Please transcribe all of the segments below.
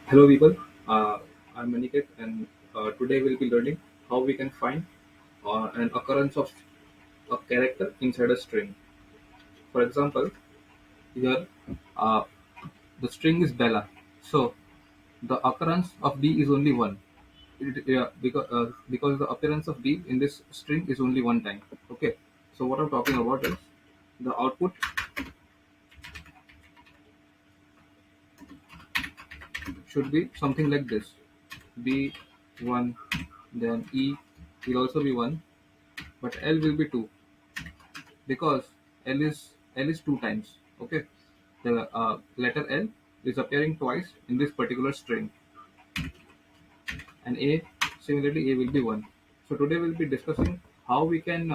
Hello, people. I'm Maniket, and today we'll be learning how we can find an occurrence of a character inside a string. For example, here uh, the string is Bella, so the occurrence of B is only one. Because the appearance of B in this string is only one time. Okay, so what I'm talking about is the output should be something like this: B one, then E will also be one, but L will be two because L is two times. Okay, the letter L is appearing twice in this particular string, and A similarly A will be one. So today we'll be discussing how we can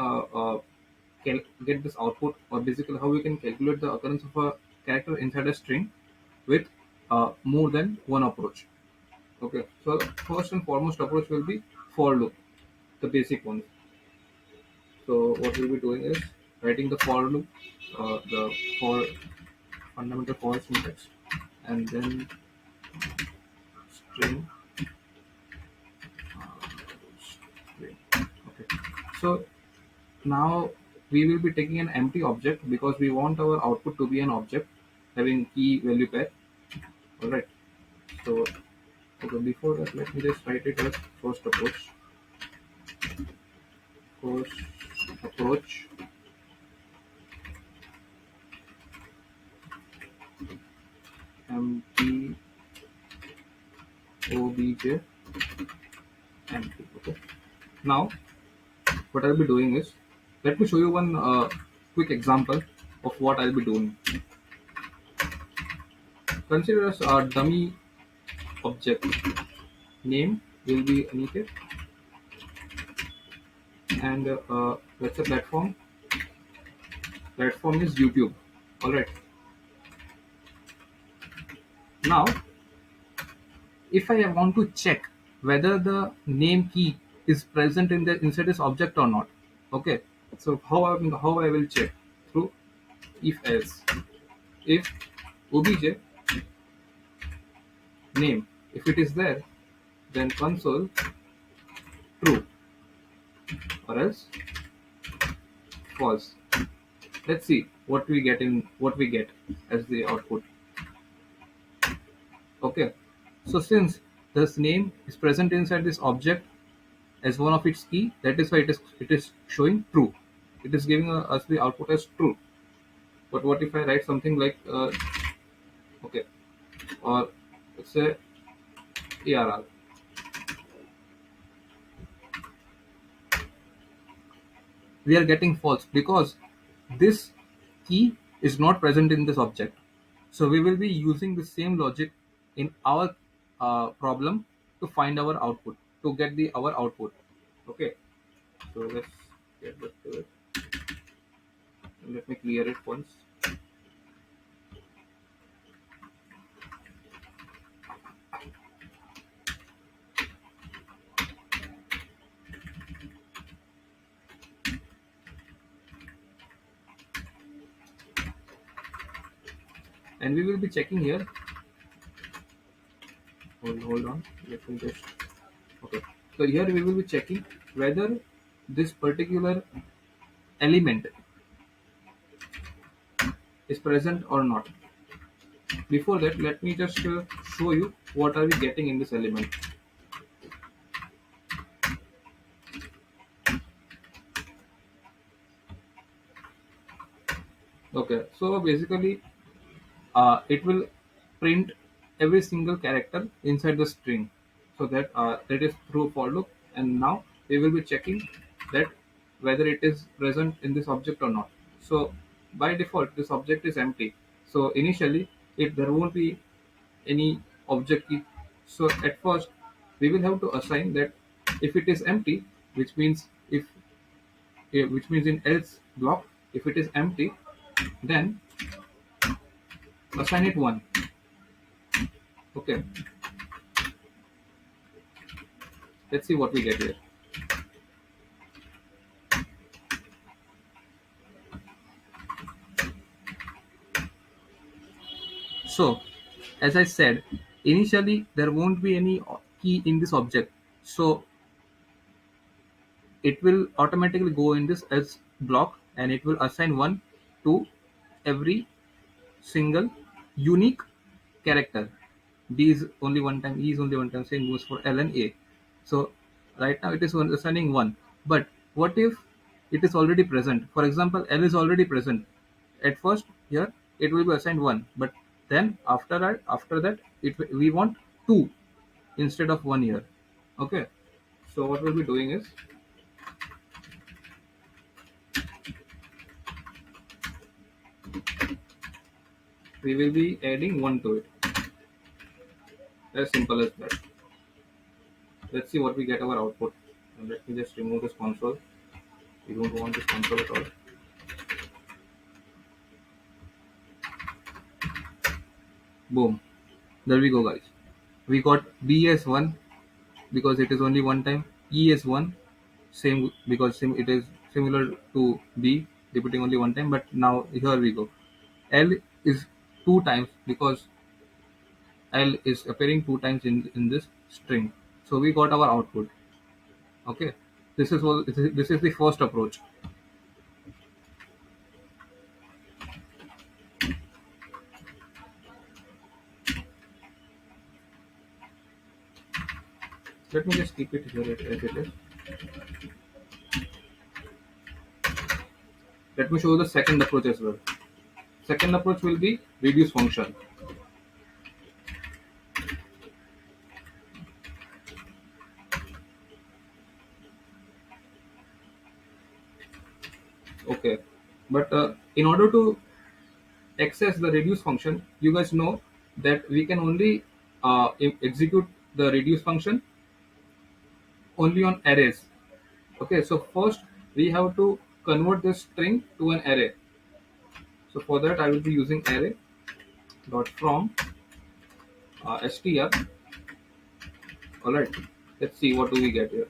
get this output, or basically how we can calculate the occurrence of a character inside a string with more than one approach. Okay, so first and foremost approach will be for loop, the basic one. So what we'll be doing is writing the for loop, the for fundamental for syntax, and then string, string. Okay. So now we will be taking an empty object because we want our output to be an object having key value pair. All right. So okay, before that, let me just write it as first approach. First approach empty obj empty. Okay. Now what I'll be doing is, let me show you one quick example of what I'll be doing. Consider as a dummy object. Name will be Aniket, and let's say platform. Platform is YouTube. All right. Now, if I want to check whether the name key is present in the inside this object or not, okay. So how I will check through if else. If obj name, if it is there, then console true, or else false. Let's see what we get as the output. Okay, so since this name is present inside this object as one of its key, that is why it is showing true. It is giving us the output as true. But what if I write something like okay, or let's say ARR? We are getting false because this key is not present in this object. So we will be using the same logic in our problem to find our output, to get the our output. Okay, so let's get back to it. Let me clear it once. And we will be checking here. Hold on. Let me just. Okay. So here we will be checking whether this particular element is present or not. Before that, let me just show you what are we getting in this element. Okay. So basically, it will print every single character inside the string. So that is through for loop. And now we will be checking that whether it is present in this object or not. So by default this object is empty, so initially if there won't be any object key. So at first we will have to assign that if it is empty, which means if which means in else block, if it is empty, then assign it 1. Okay, let's see what we get here. So as I said, initially there won't be any key in this object, so it will automatically go in this else block, and it will assign one to every single unique character. D is only one time, E is only one time, same goes for L and A. So right now it is assigning one. But what if it is already present? For example, L is already present. At first here it will be assigned one, but then after that we want two instead of one here. Okay. So what we'll be doing is we will be adding one to it. As simple as that. Let's see what we get our output. And let me just remove this console. We don't want this console at all. Boom. There we go, guys. We got B as 1 because it is only one time. E as 1, same because it is similar to B, repeating only one time. But now here we go. L is two times because L is appearing two times in this string. So we got our output. Okay. This is the first approach. Let me just keep it here as it is. Let me show you the second approach as well. Second approach will be reduce function. Okay, but in order to access the reduce function, you guys know that we can only execute the reduce function only on arrays. Okay, so first we have to convert this string to an array. So for that I will be using array dot from str. All right, let's see what do we get here.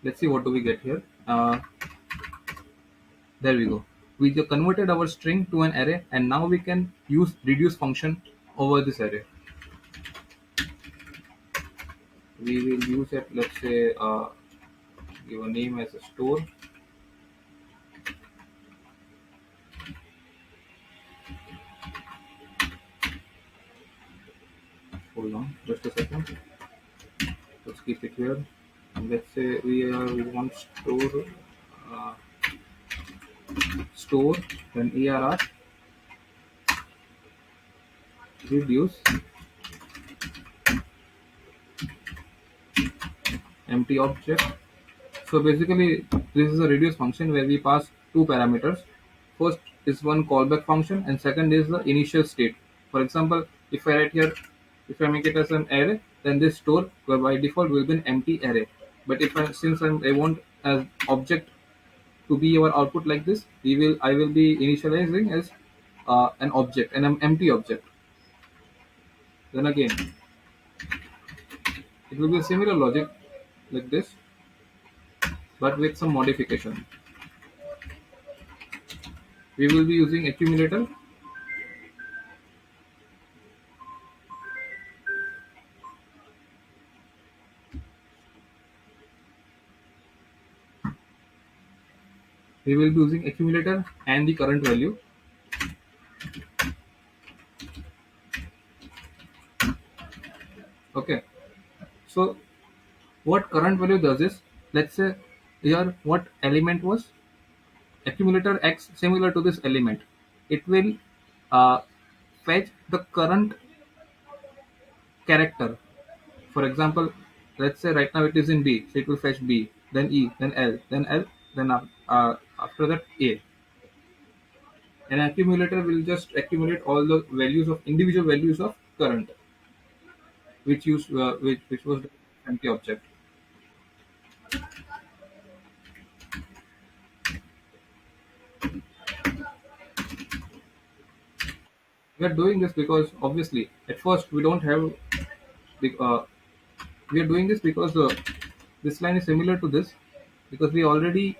Let's see what do we get here. There we go. We just converted our string to an array, and now we can use reduce function over this array. We will use it. Let's say give a name as a store. Hold on, just a second. Let's keep it here. And let's say we want uh, store then arr reduce empty object. So basically, this is a reduce function where we pass two parameters. First is one callback function, and second is the initial state. For example, if I write here, if I make it as an array, then this store by default will be an empty array. But if I since I want as object to be our output like this, I will be initializing as an object, an empty object. Then again, it will be a similar logic like this, but with some modification. We will be using accumulator. We will be using accumulator and the current value. Okay. So what current value does is, let's say here what element was accumulator x similar to this element. It will uh, fetch the current character. For example, let's say right now it is in B, so it will fetch B, then E, then L, then L, then after that A. An accumulator will just accumulate all the values of individual values of current, which was the empty object. We are doing this because obviously at first we don't have the We are doing this because this line is similar to this, because we already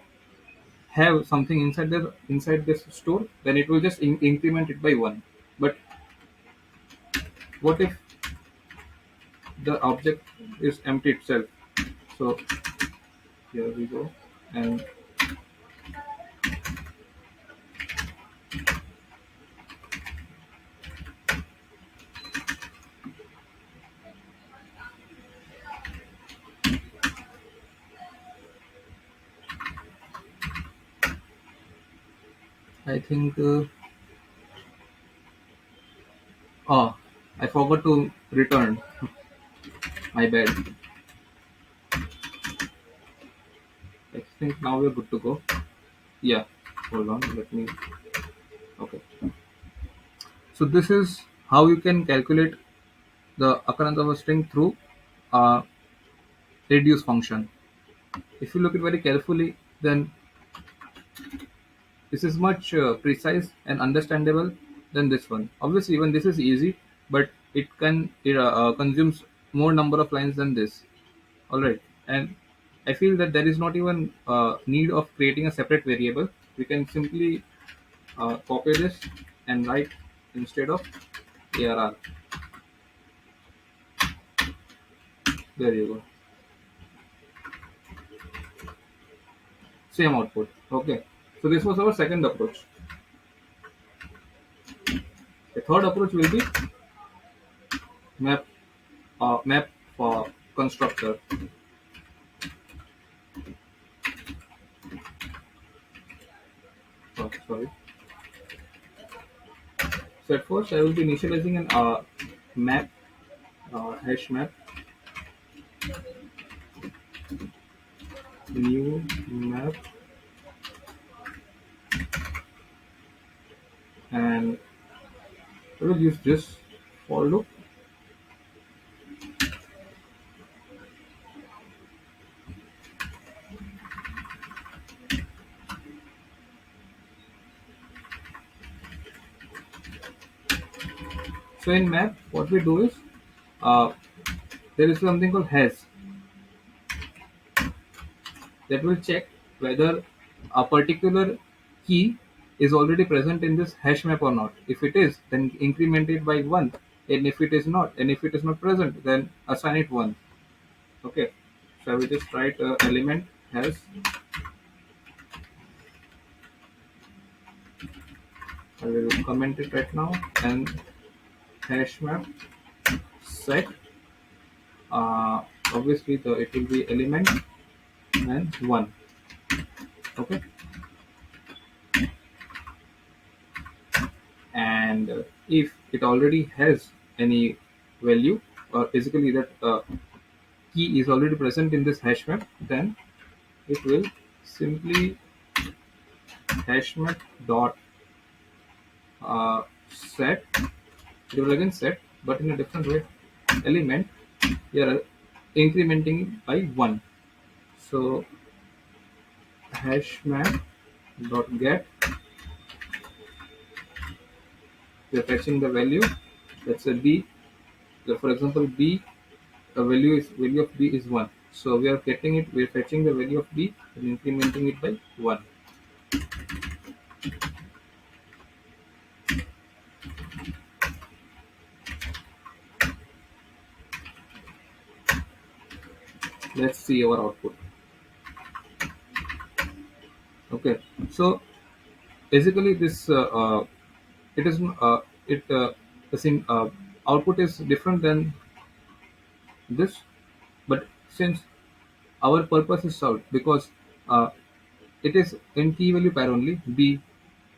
have something inside this store. Then it will just increment it by one. But what if the object is empty itself? So here we go, and I think oh, I forgot to return. My bad. I think now we're good to go. Yeah, hold on. Let me. Okay. So this is how you can calculate the occurrence of a string through a reduce function. If you look at very carefully, then this is much precise and understandable than this one. Obviously, even this is easy, but it consumes more number of lines than this. All right, and I feel that there is not even need of creating a separate variable. We can simply copy this and write instead of ARR. There you go. Same output. Okay. So this was our second approach. The third approach will be map map for constructor. Oh, sorry. So at first I will be initializing an map hash map new map, and I will use this for loop. So in map, what we do is uh, there is something called has that will check whether a particular key is already present in this hash map or not. If it is, then increment it by one, and if it is not, and if it is not present, then assign it one. Okay. So I will just write element has. I will comment it right now, and hash map set. Obviously, it will be element and one. Okay. And if it already has any value, or basically that key is already present in this hash map, then it will simply hash map dot set. It will again set, but in a different way. Element, we are incrementing it by one. So hash map dot get, we are fetching the value. Let's say b. So for example, b, the value of b is one. So we are getting it. We are fetching the value of b and incrementing it by one. Let's see our output. Okay. So basically, this it is it the same output is different than this, but since our purpose is solved because uh, it is in key value pair only. B,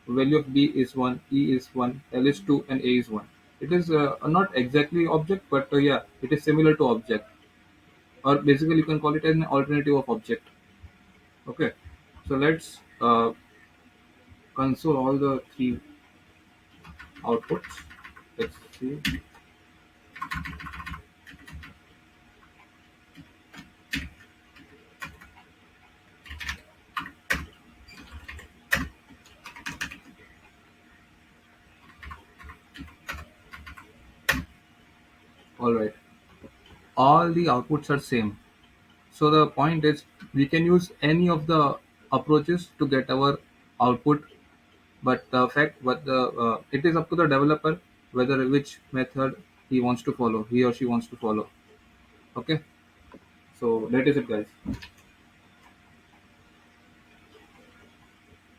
value of B is one, E is one, L is two, and A is one. It is not exactly object, but yeah, it is similar to object, or basically you can call it an alternative of object. Okay, so let's console all the three outputs. Let's see. All right. all the outputs are same. So the point is we can use any of the approaches to get our output, but the fact but the it is up to the developer whether which method he or she wants to follow. Okay, so that is it, guys.